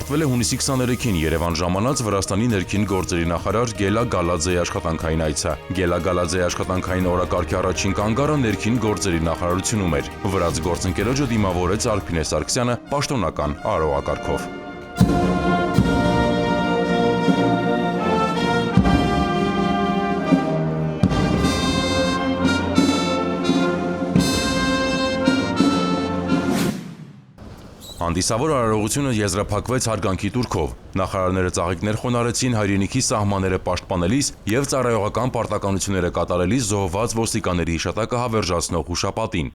Պարտվել է հունիսի 23-ին Երևան ժամանած Վրաստանի ներքին գործերի նախարար Գելա Գալաձեի աշխատանքային այցը։ Գելա Գալաձեի աշխատանքային օրակարգի առաջին կանգառը ներքին գործերի նախարարությունում էր։ Վրաց գործընկերոջը դիմավորեց Արփինե Սարգսյանը պաշտոնական արարողակարգով։ Հանդիսավոր արարողությունը եզրափակվեց հարգանքի տուրքով։ Նախարարները ծաղիկներ խոնարհեցին հայրենիքի սահմանները պաշտպանելիս եւ ծառայողական պարտականությունները կատարելիս զոհված ոստիկանների հիշատակը հավերժացնող հուշապատին։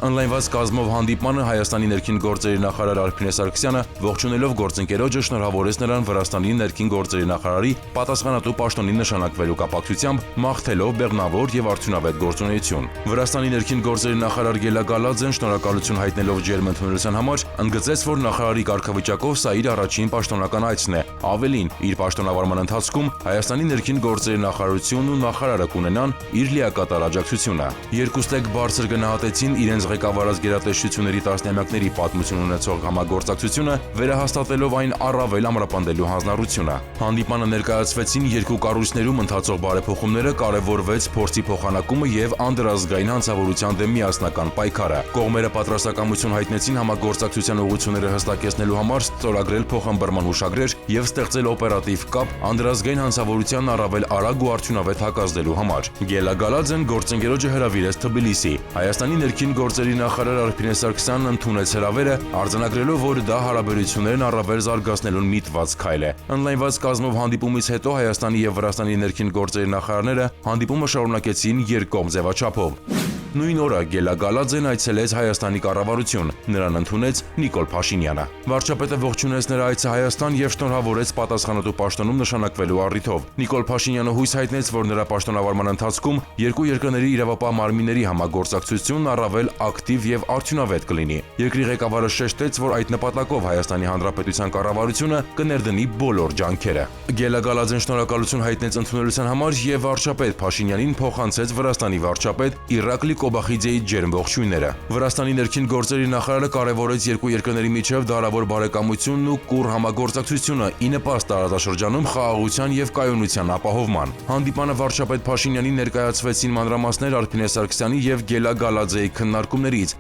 Ընդլայնված կազմով հանդիպմանը Հայաստանի ներքին գործերի նախարար Արփինե Սարգսյանը ողջունելով գործընկերոջը շնորհավորեց նրան Վրաստանի ներքին գործերի նախարարի պատասխանատու պաշտոնին նշանակվելու կապակցությամբ մաղթելով բեղմնավոր եւ արդյունավետ գործունեություն։ Վրաստանի ներքին գործերի նախարար Գելա Գալաձեն շնորհակալություն հայտնելով ջերմ ընդունելության համար ընդգծեց, որ նախարարի կարգավիճակով սա իր առաջին պաշտոնական այցն է։ Ավելին, իր պաշտոնավարման ընթացքում Հայաստանի ներքին գործերի նախարարությունն ու նախարարը կունենան իր լիակատար աջակցությունը։ Երկուստեք բարձր գնահատեցին իրենց ղեկավարած գերատեսչությունների տասնամյակների պատմություն ունեցող համագործակցությունը, վերահաստատելով այն առավել ամրապնդելու հանձնառությունը։ Հանդիպանը ներկայացվեցին երկու կառույցներում ընթացող բարեփոխումները, կարևորվեց փորձի փոխանակումը եւ անդրազգային հանցավորության դեմ միասնական պայքարը։ Կողմերը պատրաստակամություն հայտնեցին համագործակցության ուղղությունները հստակեցնելու համար ստորագրել փոխըմբռնման հուշագրեր եւ ստեղծել օպերատիվ կապ անդրազգային հանցավորության առավել արագ ու արդյունավետ հակազդելու համար։ Գելա Գալաձեն գործընկերոջը հրավիրեց Թբիլիսի։ Հայաստանի ներքին գործերի նախարար Արփինե Սարգսյանն ընդունեց հրավերը, արձանագրելով, որ դա հարաբերություններն առավել զարգացնելուն միտված քայլ է։ Ընդլայնված կազմով հանդիպումից հետո Հայաստանի եւ Վրաստանի ներքին գործերի նախարարները հանդիպումը շարունակեցին երկկողմ ձևաչափով։ Նույն օրը Գելա Գալաձեն այցելեց Հայաստանի կառավարություն, նրան ընդունեց Նիկոլ Փաշինյանը։ Վարչապետը ողջունեց նրա այցը Հայաստան եւ շնորհավորեց պատասխանատու պաշտոնում նշանակվելու առիթով։ Նիկոլ Փաշինյանը հույս հայտնեց, որ նրա պաշտոնավարման ընթացքում երկու երկրների իրավապահ մարմինների համագործակցությունն առավել ակտիվ եւ արդյունավետ կլինի։ Երկրի ղեկավարը շեշտեց, որ այդ նպատակով Հայաստանի Հանրապետության կառավարությունը կներդնի բոլոր ջանքերը։ Գելա Գալաձեն շնորհակալություն հայտնեց ընդունելության համար եւ վարչապետ Փաշինյանին փոխանցեց Վրաստանի վարչապետ Իրակլի Կոբախիձեի ջերմ ողջույնները։ Վրաստանի ներքին գործերի նախարարը կարևորեց երկու երկրների միջև դարավոր բարեկամությունն ու կուռ համագործակցությունը ի նպաստ տարածաշրջանում խաղաղության եւ կայունության ապահովման։ Հանդիպանը վարչապետ Փաշինյանին ներկայացվեցին մանրամասներ Արփինե Սարգսյանի եւ Գելա Գալաձեի քննարկումներից։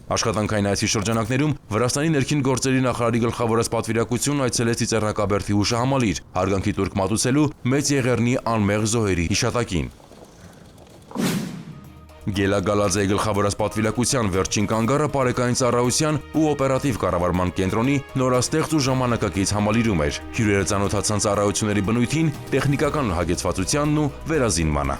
Աշխատանքային այցի շրջանակներում Վրաստանի ներքին գործերի նախարարի գլխավորած պատվիրակությունն այցելեց Ծիծեռնակաբերդի հուշահամալիր, հարգանքի տուրք մատուցելու Մեծ Եղեռնի անմեղ զոհերի հիշատակին։ Գելա Գալաձեի գլխավորած պատվիրակության վերջին կանգառը Պարեկային ծառայության ու օպերատիվ կառավարման կենտրոնի նորաստեղծ ու ժամանակակից համալիրում էր։ Հյուրերը ծանոթացան ծառայությունների բնույթին, տեխնիկական հագեցվածությանն ու վերազինմանը։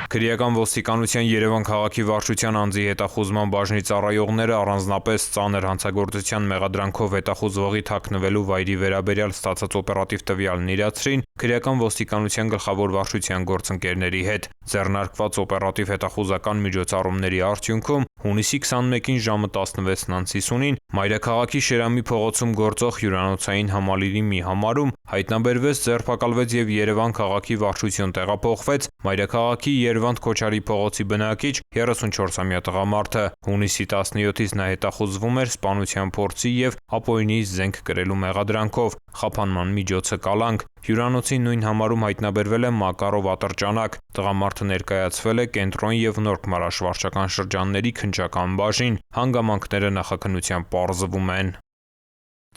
Քրեական ոստիկանության Երևան քաղաքի վարչության անձի հետախուզման բաժնի ծառայողները առանձնապես ծանր հանցագործության մեղադրանքով հետախուզվողի թաքնվելու վայրի վերաբերյալ ստացած օպերատիվ տվյալն իրացրին քրեական ոստիկանության գլխավոր վարչության գործընկերների հետ։ Ձեռնարկված օպերատիվ հետախուզական միջոցառումների արդյունքում հունիսի 21-ին ժամը 16:50-ին Մայրաքաղաքի Շերամի փողոցում գործող հյուրանոցային համալիրի մի համարում հայտնաբերվեց, ձերբակալվեց եւ Երևան քաղաքի վարչություն տեղափոխվեց Մայրաքաղաքի Երվանդ Քոչարի փողոցի բնակիչ 34-ամյա տղամարդը։ Հունիսի 17-ից նա հետախուզվում էր սպանության փորձի եւ ապօրինի զենք կրելու մեղադրանքով։ Խափանման միջոցը կալանք։ Հյուրանոցի նույն համարում հայտնաբերվել է Մակարով ատրճանակ։ Տղամարդը ներկայացվել է Կենտրոն եւ Նորք վարչական շրջանների քննչական բաժին։ Հանգամանքները նախաքննությամբ պարզվում են։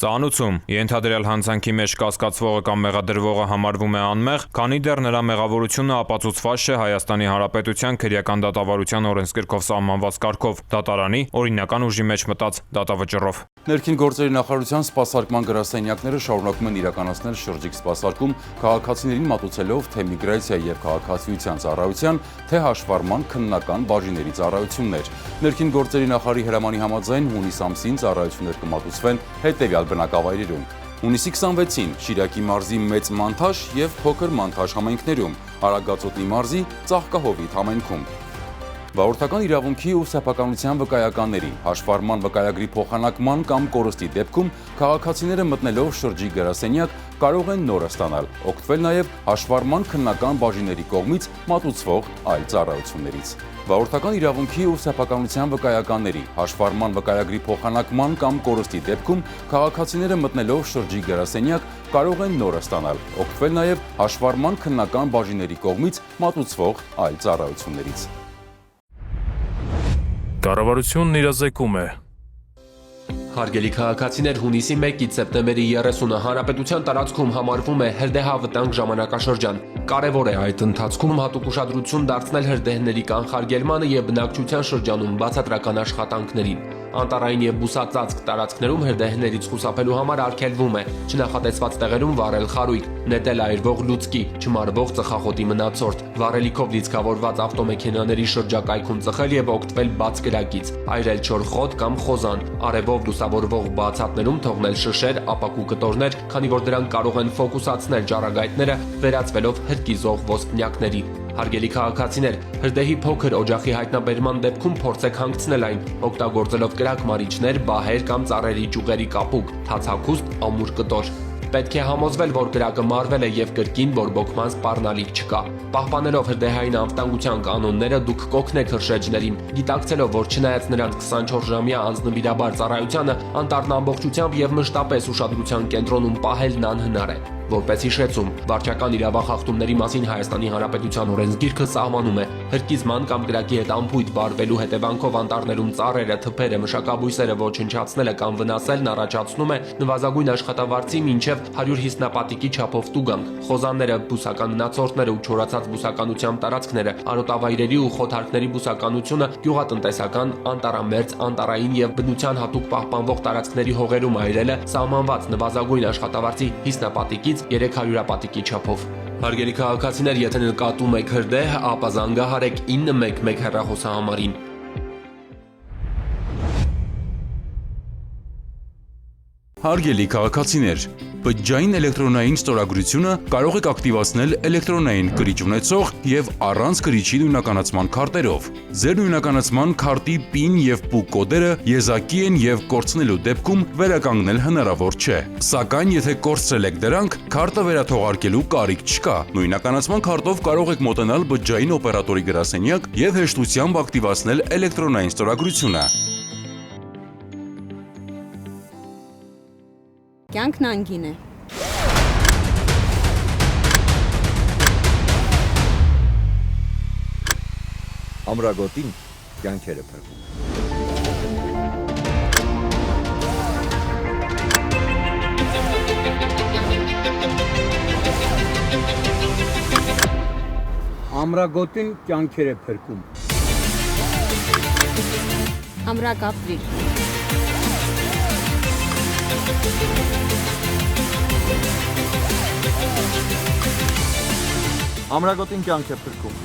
Ծանուցում ենթադրյալ հանցանքի մեջ կասկածվողը կամ մեղադրվողը համարվում է անմեղ, քանի դեռ նրա մեղավորությունը ապացուցված չէ Հայաստանի Հանրապետության քրեական դատավարության օրենսգրքով սահմանված կարգով, դատարանի օրինական ուժի մեջ մտած դատավճռով։ Ներքին գործերի նախարարության սպասարկման գրասենյակները շարունակում են իրականացնել շրջիկ սպասարկում քաղաքացիներին մատուցելով թե միգրացիա եւ քաղաքացիության ծառայության, թե հաշվառման քննական բաժինների ծառայություններ։ Ներքին գործերի նախարարի հրամանի համաձայն հունիս ամսին ծառայություններ կմատուցվեն հետևյալ բնակավայրերում։ Հունիսի 26-ին Շիրակի մարզի Մեծ Մանթաշ եւ Փոքր Մանթաշ համայնքներում, Արագածոտնի մարզի Ծաղկահովիտ համայնքում։ Վարորդական իրավունքի ու սեփականության վկայականների հաշվառման վկայագրի փոխանակման կամ կորստի դեպքում քաղաքացիները մտնելով շրջիկ գրասենյակ կարող են նորը ստանալ, օգտվել նաև հաշվառման քննական բաժինների կողմից մատուցվող այլ ծառայություններից։ Վարորդական իրավունքի ու սեփականության վկայականների հաշվառման վկայագրի փոխանակման կամ կորստի դեպքում քաղաքացիները մտնելով շրջիկ գրասենյակ կարող են նորը ստանալ, օգտվել նաև հաշվառման քննական բաժինների կողմից մատուցվող այլ ծառայություններից։ Կառավարությունն իրազեկում է։ Հարգելի քաղաքացիներ, հունիսի 1-ից սեպտեմբերի 30-ը հանրապետության տարածքում համարվում է հրդեհավտանգ ժամանակաշրջան։ Կարևոր է այդ ընթացքում հատուկ ուշադրություն դարձնել հրդեհների կանխարգելմանը եւ բնակչության շրջանում բացատրական աշխատանքներին։ Անտառային եւ բուսածածկ տարածքներում հրդեհներից խուսափելու համար արգելվում է չնախատեսված տեղերում վառել խարույկ, նետել այրվող լուցկի, չմարվող ծխախոտի մնացորդ, վառելիքով լիցքավորված ավտոմեքենաների շրջակայքում ծխել եւ օգտվել բաց կրակից, այրել չոր խոտ կամ խոզան, արևով լուսավորվող բացատներում թողնել շշեր, ապակու կտորներ, քանի որ դրանք կարող են ֆոկուսացնել ճառագայթները, վերածվելով հրկիզող ոսպնյակների։ Հարգելի քաղաքացիներ, հրդեհի փոքր օջախի հայտնաբերման դեպքում փորձեք հանգցնել այն, օգտագործելով կրակմարիչներ, բահեր կամ ծառերի ճյուղերի կապուկ, թացակուստ, ամուր կտոր։ Պետք է համոզվել, որ կրակը մարվել է եւ կրկին բորբոքման սպառնալիք չկա։ Պահպանելով հրդեհային անվտանգության կանոնները դուք կօգնեք հրշեջներին, գիտակցելով, որ չնայած նրանց 24-ժամյա անձնվիրաբար ծառայությանը, անտառն ամբողջությամբ եւ մշտապես ուշադրության կենտրոնում պահելն անհնար է։ Որպես հիշեցում, վարչական իրավախախտումների մասին Հայաստանի Հանրապետության օրենսգիրքը սահմանում է հրկիզման կամ կրակի հետ անփույթ վարվելու հետևանքով անտառներում ծառերը, թփերը, մշակաբույսերը ոչնչացնելը կամ վնասելն առաջացնում է նվազագույն աշխատավարձի մինչև 150 նապատիկի չափով տուգանք։ Խոզանները, բուսական մնացորդները ու չորացած բուսականությամբ տարածքները, արոտավայրերի ու խոթարքների բուսականությունը, գյուղատնտեսական, անտառամերձ, անտառային եւ բնության հատուկ պահպանվող տարածքների հողերում այրելը սահմանված նվազագույն աշխատավարձի 50 նապատիկից 300 ապատիկի չափով։ Հարգելի քաղաքացիներ, եթե նկատում եք հրդեհ, ապա զանգահարեք 911 հեռախոսահամարին։ Հարգելի քաղաքացիներ, բջջային էլեկտրոնային ստորագրությունը կարող եք ակտիվացնել էլեկտրոնային կրիչ ունեցող եւ առանց կրիչի նույնականացման քարտերով։ Ձեր նույնականացման քարտի PIN եւ PUK կոդերը եզակի են եւ կորցնելու դեպքում վերականգնել հնարավոր չէ։ Սակայն եթե կորցրել եք դրանք, քարտը վերաթողարկելու կարիք չկա։ Նույնականացման քարտով կարող եք մոտենալ բջջային օպերատորի գրասենյակ եւ հեշտությամբ ակտիվացնել էլեկտրոնային ստորագրությունը։ Կյանքն անգին է։ Ամրագոտին կյանքեր է փրկում։ Ամրագոտին կյանքեր է փրկում։ Ամրակապրիլ։ Ամրագոտին կյանք է փրկում։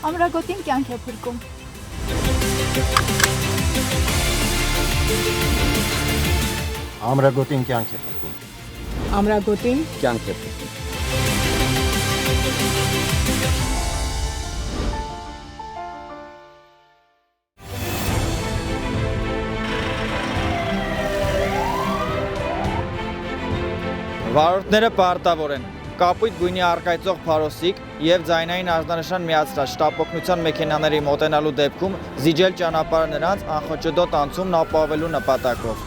Ամրագոտին կյանք է փրկում։ Ամրագոտին կյանք է փրկում։ Ամրագոտին Կյանք է փրկում։ Վարորդները պարտավոր են կապույտ գույնի առկայծող փարոսիկ եւ ձայնային արձանշան միացրած շտապօգնության մեքենաների մոտենալու դեպքում զիջել ճանապարհը նրանց անխոճոդոտ անցումն ապահովելու նպատակով։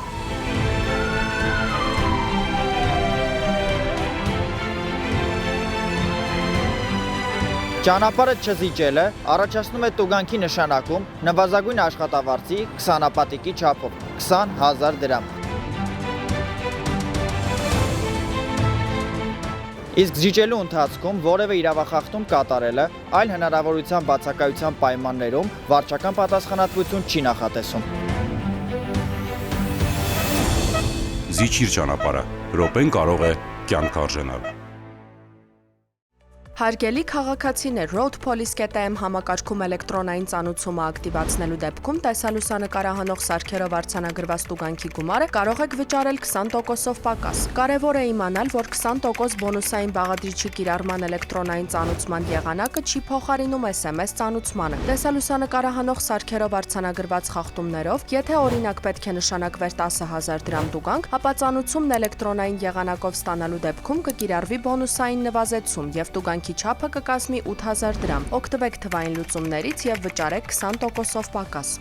Ճանապարհը չզիջելը առաջացնում է տուգանքի նշանակում նվազագույն աշխատավարձի 20 ապատիկի չափով 20,000 դրամ։ Իսկ զիջելու ընթացքում որևէ իրավախախտում կատարելը այլ հնարավորության բացակայության պայմաններում վարչական պատասխանատվություն չի նախատեսում։ Զիջիր ճանապարհը, րոպեն կարող է կյանք արժենալ։ Հարգելի քաղաքացիներ, roadpolice.am համակարգում էլեկտրոնային ծանուցումը ակտիվացնելու դեպքում տեսալուսանկարահանող սարքերով արձանագրված տուգանքի գումարը կարող եք վճարել 20%-ով պակաս։ Կարևոր է իմանալ, որ 20% բոնուսային բաղադրիչի կիրառման էլեկտրոնային ծանուցման եղանակը չի փոխարինում SMS ծանուցմանը։ Տեսալուսանկարահանող սարքերով արձանագրված խախտումներով, եթե օրինակ պետք է նշանակվեր 10,000 դրամ տուգանք, ապա ծանուցումն էլեկտրոնային եղանակով ստանալու դեպքում կկիրառվի բոնուսային նվազեցում եւ տուգանքի չափը կկազմի 8000 դրամ։ Օգտվեք թվային լուծումներից եւ վճարեք 20%-ով պակաս։